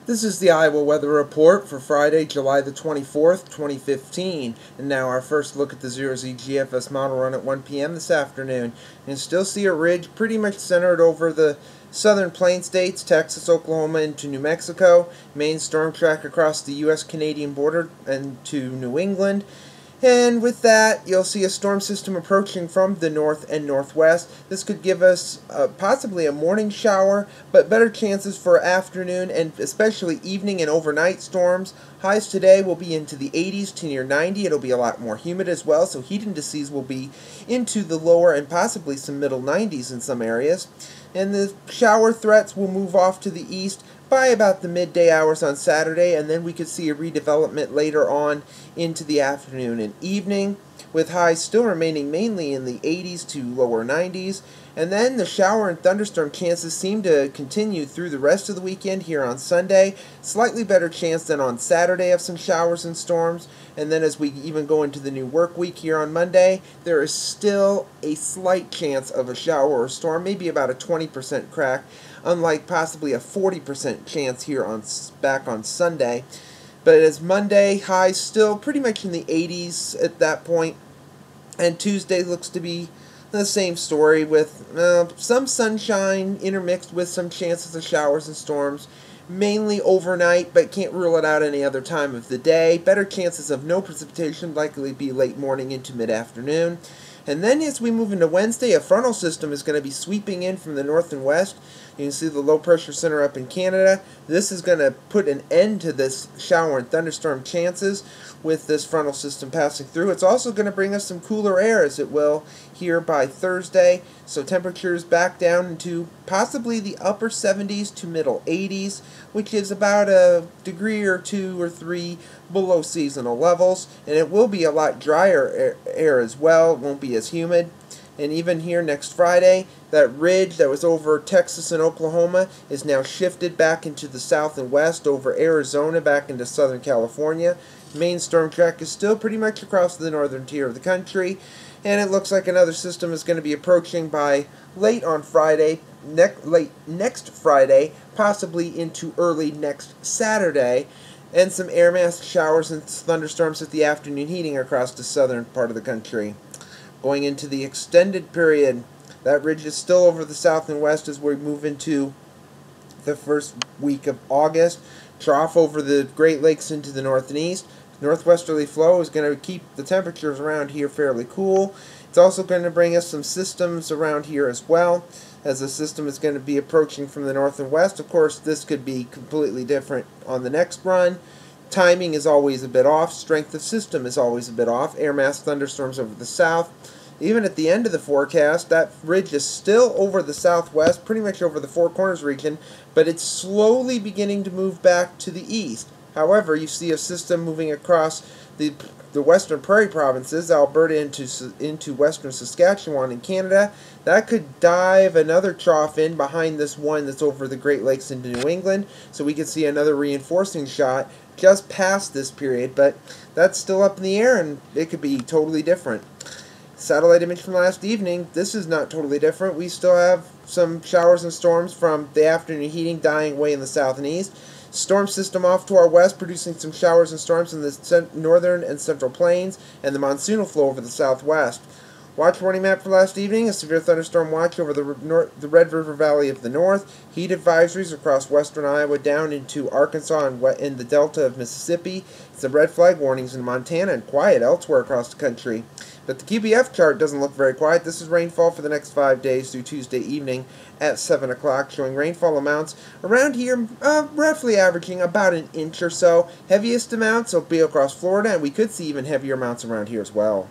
This is the Iowa Weather Report for Friday, July the 24th, 2015. And now our first look at the 0Z GFS Model Run at 1 p.m. this afternoon. And still see a ridge pretty much centered over the southern plain states, Texas, Oklahoma, into New Mexico. Main storm track across the U.S.-Canadian border and to New England. And with that, you'll see a storm system approaching from the north and northwest. This could give us possibly a morning shower, but better chances for afternoon and especially evening and overnight storms. Highs today will be into the 80s to near 90. It'll be a lot more humid as well, so heat indices will be into the lower and possibly some middle 90s in some areas. And the shower threats will move off to the east by about the midday hours on Saturday, and then we could see a redevelopment later on into the afternoon and evening, with highs still remaining mainly in the 80s to lower 90s. And then the shower and thunderstorm chances seem to continue through the rest of the weekend here on Sunday. Slightly better chance than on Saturday of some showers and storms. And then as we even go into the new work week here on Monday, there is still a slight chance of a shower or storm, maybe about a 20% crack, unlike possibly a 40% chance here back on Sunday. But as Monday, highs still pretty much in the 80s at that point, and Tuesday looks to be the same story with some sunshine intermixed with some chances of showers and storms, mainly overnight, but can't rule it out any other time of the day. Better chances of no precipitation, likely be late morning into mid-afternoon. And then as we move into Wednesday, a frontal system is going to be sweeping in from the north and west. You can see the low pressure center up in Canada. This is going to put an end to this shower and thunderstorm chances with this frontal system passing through. It's also going to bring us some cooler air, as it will here by Thursday. So temperatures back down into possibly the upper 70s to middle 80s, which is about a degree or 2 or 3 below seasonal levels. And it will be a lot drier air as well. It won't be as humid. And even here next Friday, that ridge that was over Texas and Oklahoma is now shifted back into the south and west, over Arizona, back into Southern California. Main storm track is still pretty much across the northern tier of the country, and it looks like another system is going to be approaching by late on Friday, late next Friday, possibly into early next Saturday, and some air mass showers and thunderstorms with the afternoon heating across the southern part of the country. Going into the extended period, that ridge is still over the south and west as we move into the first week of August. Trough over the Great Lakes into the north and east. Northwesterly flow is going to keep the temperatures around here fairly cool. It's also going to bring us some systems around here as well, as the system is going to be approaching from the north and west. Of course, this could be completely different on the next run. Timing is always a bit off. Strength of system is always a bit off. Air mass thunderstorms over the south. Even at the end of the forecast, that ridge is still over the southwest, pretty much over the Four Corners region, but it's slowly beginning to move back to the east. However, you see a system moving across the western prairie provinces, Alberta into western Saskatchewan and Canada. That could dive another trough in behind this one that's over the Great Lakes into New England, so we could see another reinforcing shot just past this period, but that's still up in the air and it could be totally different. Satellite image from last evening, this is not totally different. We still have some showers and storms from the afternoon heating dying away in the south and east. Storm system off to our west, producing some showers and storms in the northern and central plains, and the monsoonal flow over the southwest. Watch warning map for last evening, a severe thunderstorm watch over the Red River Valley of the North, heat advisories across western Iowa down into Arkansas and in the delta of Mississippi, some red flag warnings in Montana, and quiet elsewhere across the country. But the QBF chart doesn't look very quiet. This is rainfall for the next 5 days through Tuesday evening at 7 o'clock, showing rainfall amounts around here roughly averaging about an inch or so. Heaviest amounts will be across Florida, and we could see even heavier amounts around here as well.